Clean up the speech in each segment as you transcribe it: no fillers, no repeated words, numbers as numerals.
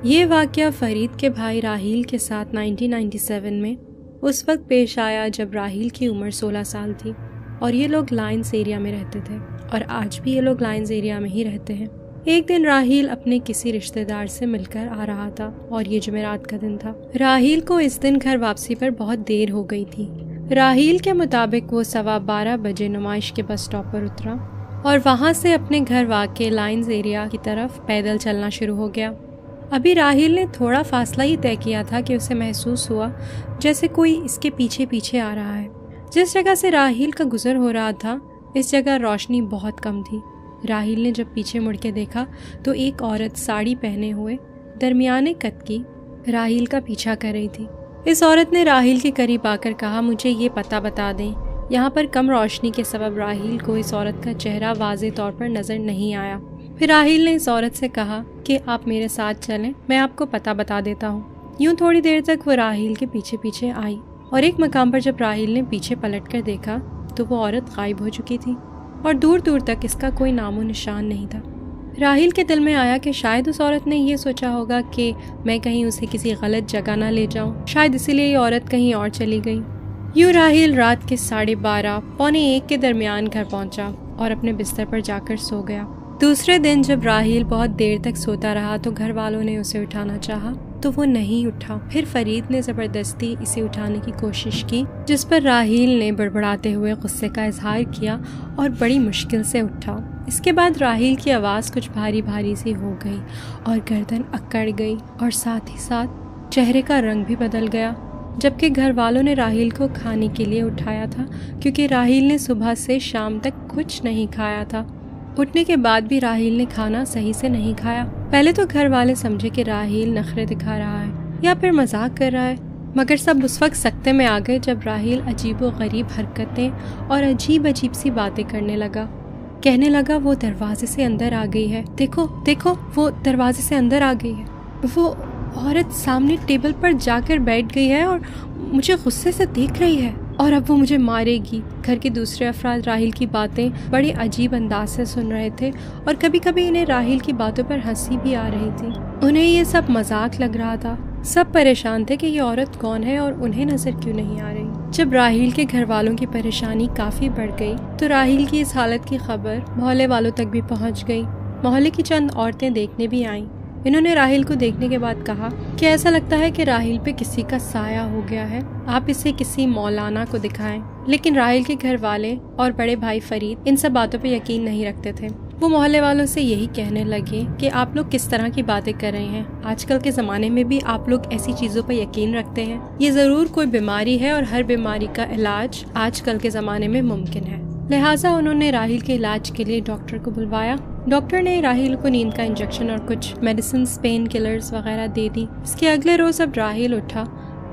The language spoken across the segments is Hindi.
ये वाक़या फ़रीद के भाई राहील के साथ 1997 में उस वक्त पेश आया जब राहील की उम्र 16 साल थी और ये लोग लाइन्स एरिया में रहते थे और आज भी ये लोग लाइन्स एरिया में ही रहते हैं। एक दिन राहील अपने किसी रिश्तेदार से मिलकर आ रहा था और ये जुमेरात का दिन था। राहील को इस दिन घर वापसी पर बहुत देर हो गई थी। राहील के मुताबिक वो 12:15 बजे नुमाइश के बस स्टॉप पर उतरा और वहाँ से अपने घर वाक़े लाइन्स एरिया की तरफ पैदल चलना शुरू हो गया। अभी राहील ने थोड़ा फासला ही तय किया था कि उसे महसूस हुआ जैसे कोई इसके पीछे पीछे आ रहा है। जिस जगह से राहील का गुजर हो रहा था इस जगह रोशनी बहुत कम थी। राहील ने जब पीछे मुड़ के देखा तो एक औरत साड़ी पहने हुए दरमियाने कद की राहील का पीछा कर रही थी। इस औरत ने राहील के करीब आकर कहा, मुझे ये पता बता दें। यहाँ पर कम रोशनी के सबब राहील को इस औरत का चेहरा वाज़े तौर पर नज़र नहीं आया। फिर राहील ने इस औरत से कहा कि आप मेरे साथ चलें, मैं आपको पता बता देता हूँ। यूँ थोड़ी देर तक वो राहील के पीछे पीछे आई और एक मकाम पर जब राहील ने पीछे पलट कर देखा तो वो औरत गायब हो चुकी थी और दूर दूर तक इसका कोई नामो निशान नहीं था। राहील के दिल में आया कि शायद उस औरत ने ये सोचा होगा कि मैं कहीं उसे किसी गलत जगह ना ले जाऊं, शायद इसीलिए ये औरत कहीं और चली गई। यूँ राहील रात के 12:30 पौने 1 के दरमियान घर पहुंचा और अपने बिस्तर पर जाकर सो गया। दूसरे दिन जब राहील बहुत देर तक सोता रहा तो घर वालों ने उसे उठाना चाहा तो वो नहीं उठा। फिर फरीद ने ज़बरदस्ती इसे उठाने की कोशिश की, जिस पर राहील ने बड़बड़ाते हुए गुस्से का इजहार किया और बड़ी मुश्किल से उठा। इसके बाद राहील की आवाज़ कुछ भारी भारी सी हो गई और गर्दन अकड़ गई और साथ ही साथ चेहरे का रंग भी बदल गया। जबकि घर वालों ने राहील को खाने के लिए उठाया था क्योंकि राहील ने सुबह से शाम तक कुछ नहीं खाया था। उठने के बाद भी राहील ने खाना सही से नहीं खाया। पहले तो घर वाले समझे कि राहील नखरे दिखा रहा है या फिर मजाक कर रहा है, मगर सब उस वक्त सकते में आ गए जब राहील अजीब व गरीब हरकतें और अजीब अजीब सी बातें करने लगा। कहने लगा, वो दरवाजे से अंदर आ गई है, देखो देखो वो दरवाजे से अंदर आ गई है, वो औरत सामने टेबल पर जाकर बैठ गई है और मुझे गुस्से से देख रही है और अब वो मुझे मारेगी। घर के दूसरे अफराद राहील की बातें बड़े अजीब अंदाज से सुन रहे थे और कभी कभी इन्हें राहील की बातों पर हंसी भी आ रही थी। उन्हें ये सब मजाक लग रहा था। सब परेशान थे कि ये औरत कौन है और उन्हें नजर क्यों नहीं आ रही। जब राहील के घर वालों की परेशानी काफी बढ़ गई तो राहील की इस हालत की खबर मोहल्ले वालों तक भी पहुँच गई। मोहल्ले की चंद औरतें देखने भी आईं। इन्होंने राहील को देखने के बाद कहा कि ऐसा लगता है कि राहील पे किसी का साया हो गया है, आप इसे किसी मौलाना को दिखाएं। लेकिन राहील के घर वाले और बड़े भाई फरीद इन सब बातों पे यकीन नहीं रखते थे। वो मोहल्ले वालों से यही कहने लगे कि आप लोग किस तरह की बातें कर रहे हैं, आजकल के ज़माने में भी आप लोग ऐसी चीज़ों पर यकीन रखते हैं। ये ज़रूर कोई बीमारी है और हर बीमारी का इलाज आजकल के ज़माने में मुमकिन है। लिहाजा उन्होंने राहील के इलाज के लिए डॉक्टर को बुलवाया। डॉक्टर ने राहील को नींद का इंजेक्शन और कुछ मेडिसिन, पेन किलर्स वगैरह दे दी। इसके अगले रोज अब राहील उठा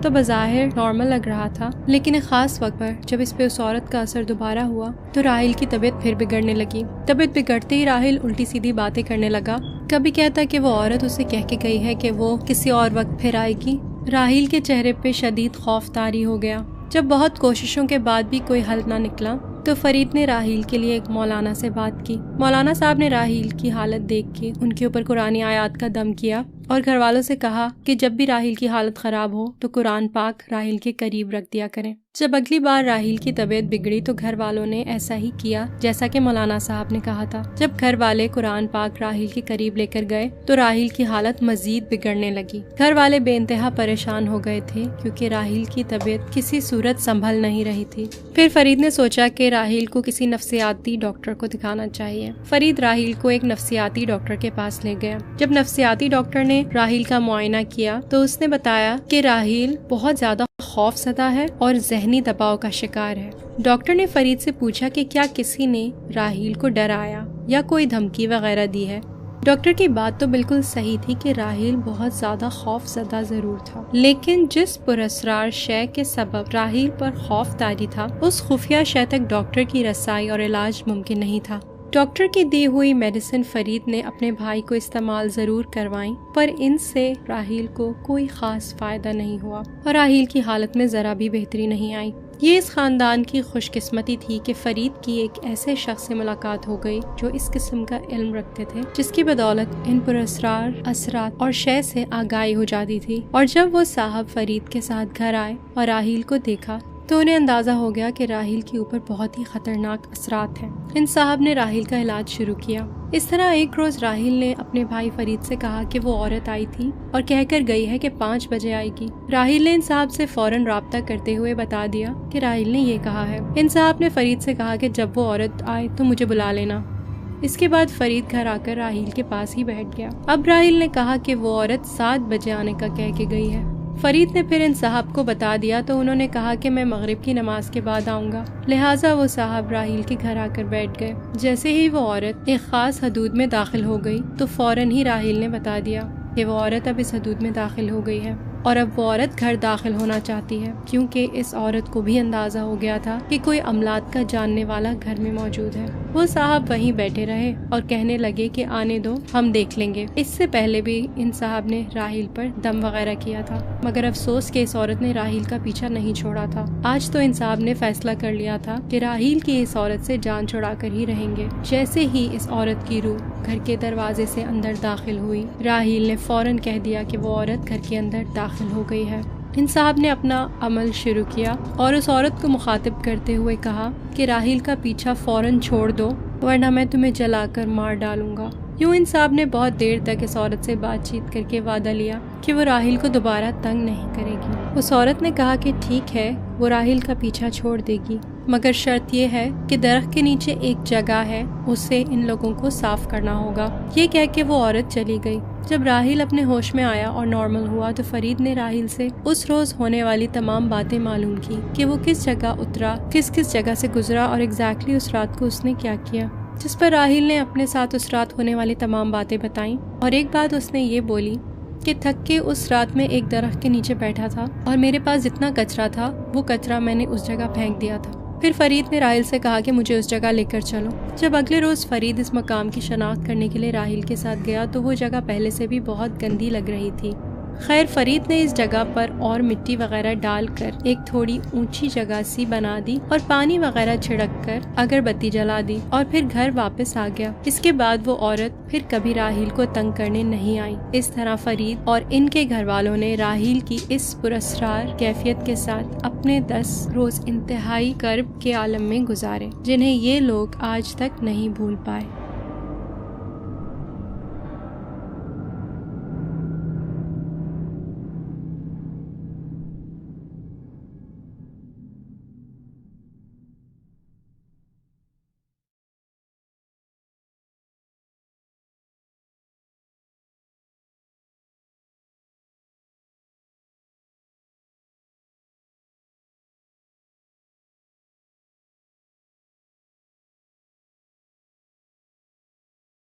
तो बज़ाहिर नॉर्मल लग रहा था, लेकिन एक खास वक्त पर जब इस पे उस औरत का असर दोबारा हुआ तो राहील की तबीयत फिर बिगड़ने लगी। तबीयत बिगड़ते ही राहील उल्टी सीधी बातें करने लगा। कभी कहता कि वो औरत उसे कह के गई है कि वो किसी और वक्त फिर आएगी। राहील के चेहरे पे शदीद खौफ तारी हो गया। जब बहुत कोशिशों के बाद भी कोई हल ना निकला तो फरीद ने राहील के लिए एक मौलाना से बात की। मौलाना साहब ने राहील की हालत देख के उनके ऊपर कुरानी आयात का दम किया और घर वालों से कहा कि जब भी राहील की हालत खराब हो तो कुरान पाक राहील के करीब रख दिया करें। जब अगली बार राहील की तबीयत बिगड़ी तो घर वालों ने ऐसा ही किया जैसा कि मौलाना साहब ने कहा था। जब घर वाले कुरान पाक राहील के करीब लेकर गए तो राहील की हालत मजीद बिगड़ने लगी। घर वाले बेइंतहा परेशान हो गए थे क्योंकि राहील की तबीयत किसी सूरत संभल नहीं रही थी। फिर फरीद ने सोचा कि राहील को किसी नफ्सियाती डॉक्टर को दिखाना चाहिए। फरीद राहील को एक नफ्सियाती डॉक्टर के पास ले गया। जब नफ्सियाती डॉक्टर ने राहील का मुआयना किया तो उसने बताया कि राहील बहुत ज्यादा खौफज़दा है और जहनी दबाव का शिकार है। डॉक्टर ने फरीद से पूछा कि क्या किसी ने राहील को डराया या कोई धमकी वगैरह दी है। डॉक्टर की बात तो बिल्कुल सही थी कि राहील बहुत ज्यादा खौफज़दा जरूर था, लेकिन जिस पुरअसरार शय के सबब राहील पर खौफ तारी था उस खुफिया शय तक डॉक्टर की रसाई और इलाज मुमकिन नहीं था। डॉक्टर की दी हुई मेडिसिन फरीद ने अपने भाई को इस्तेमाल जरूर करवाई, पर इनसे राहील को कोई खास फायदा नहीं हुआ और राहील की हालत में जरा भी बेहतरी नहीं आई। ये इस खानदान की खुशकिस्मती थी कि फरीद की एक ऐसे शख्स से मुलाकात हो गई जो इस किस्म का इल्म रखते थे, जिसकी बदौलत इन पर असरात और शय से आगाही हो जाती थी। और जब वो साहब फरीद के साथ घर आए और राहील को देखा तो उन्हें अंदाजा हो गया कि राहील के ऊपर बहुत ही खतरनाक असरात हैं। इन साहब ने राहील का इलाज शुरू किया। इस तरह एक रोज राहील ने अपने भाई फरीद से कहा कि वो औरत आई थी और कहकर गई है कि 5 बजे आएगी। राहील ने इन साहब से फौरन राब्ता करते हुए बता दिया कि राहील ने ये कहा है। इन साहब ने फरीद से कहा कि जब वो औरत आए तो मुझे बुला लेना। इसके बाद फरीद घर आकर राहील के पास ही बैठ गया। अब राहील ने कहा कि वो औरत 7 बजे आने का कह के गई है। फरीद ने फिर इन साहब को बता दिया तो उन्होंने कहा कि मैं मगरिब की नमाज के बाद आऊंगा। लिहाजा वो साहब राहील के घर आकर बैठ गए। जैसे ही वो औरत एक खास हदूद में दाखिल हो गई तो फौरन ही राहील ने बता दिया कि वो औरत अब इस हदूद में दाखिल हो गई है और अब वो औरत घर दाखिल होना चाहती है, क्योंकि इस औरत को भी अंदाजा हो गया था कि कोई अमलात का जानने वाला घर में मौजूद है। वो साहब वहीं बैठे रहे और कहने लगे कि आने दो, हम देख लेंगे। इससे पहले भी इन साहब ने राहील पर दम वगैरह किया था, मगर अफसोस के इस औरत ने राहील का पीछा नहीं छोड़ा था। आज तो इन साहब ने फैसला कर लिया था कि राहील की इस औरत से जान छुड़ा कर ही रहेंगे। जैसे ही इस औरत की रूह घर के दरवाजे से अंदर दाखिल हुई, राहील ने फौरन कह दिया कि वो औरत घर के अंदर दाखिल हो गई है। इन साहब ने अपना अमल शुरू किया और उस औरत को मुखातिब करते हुए कहा कि राहील का पीछा फौरन छोड़ दो, वरना मैं तुम्हें जलाकर मार डालूंगा। यूं इन साहब ने बहुत देर तक इस औरत से बातचीत करके वादा लिया कि वो राहील को दोबारा तंग नहीं करेगी। उस औरत ने कहा कि ठीक है, वो राहील का पीछा छोड़ देगी, मगर शर्त ये है कि दरख्त के नीचे एक जगह है, उससे इन लोगों को साफ करना होगा। ये कह के वो औरत चली गई। जब राहील अपने होश में आया और नॉर्मल हुआ तो फरीद ने राहील से उस रोज होने वाली तमाम बातें मालूम की कि वो किस जगह उतरा, किस किस जगह से गुजरा और एग्जैक्टली उस रात को उसने क्या किया। जिस पर राहील ने अपने साथ उस रात होने वाली तमाम बातें बताईं और एक बात उसने ये बोली कि थक के उस रात में एक दरख्त के नीचे बैठा था और मेरे पास जितना कचरा था वो कचरा मैंने उस जगह फेंक दिया था। फिर फरीद ने राहील से कहा कि मुझे उस जगह लेकर चलो। जब अगले रोज फरीद इस मकाम की शनाख्त करने के लिए राहील के साथ गया तो वो जगह पहले से भी बहुत गंदी लग रही थी। खैर फरीद ने इस जगह पर और मिट्टी वगैरह डालकर एक थोड़ी ऊंची जगह सी बना दी और पानी वगैरह छिड़क कर अगरबत्ती जला दी और फिर घर वापस आ गया। इसके बाद वो औरत फिर कभी राहील को तंग करने नहीं आई। इस तरह फरीद और इनके घर वालों ने राहील की इस पुरस्कार कैफियत के साथ अपने 10 रोज इंतहाई कर्ब के आलम में गुजारे, जिन्हें ये लोग आज तक नहीं भूल पाए।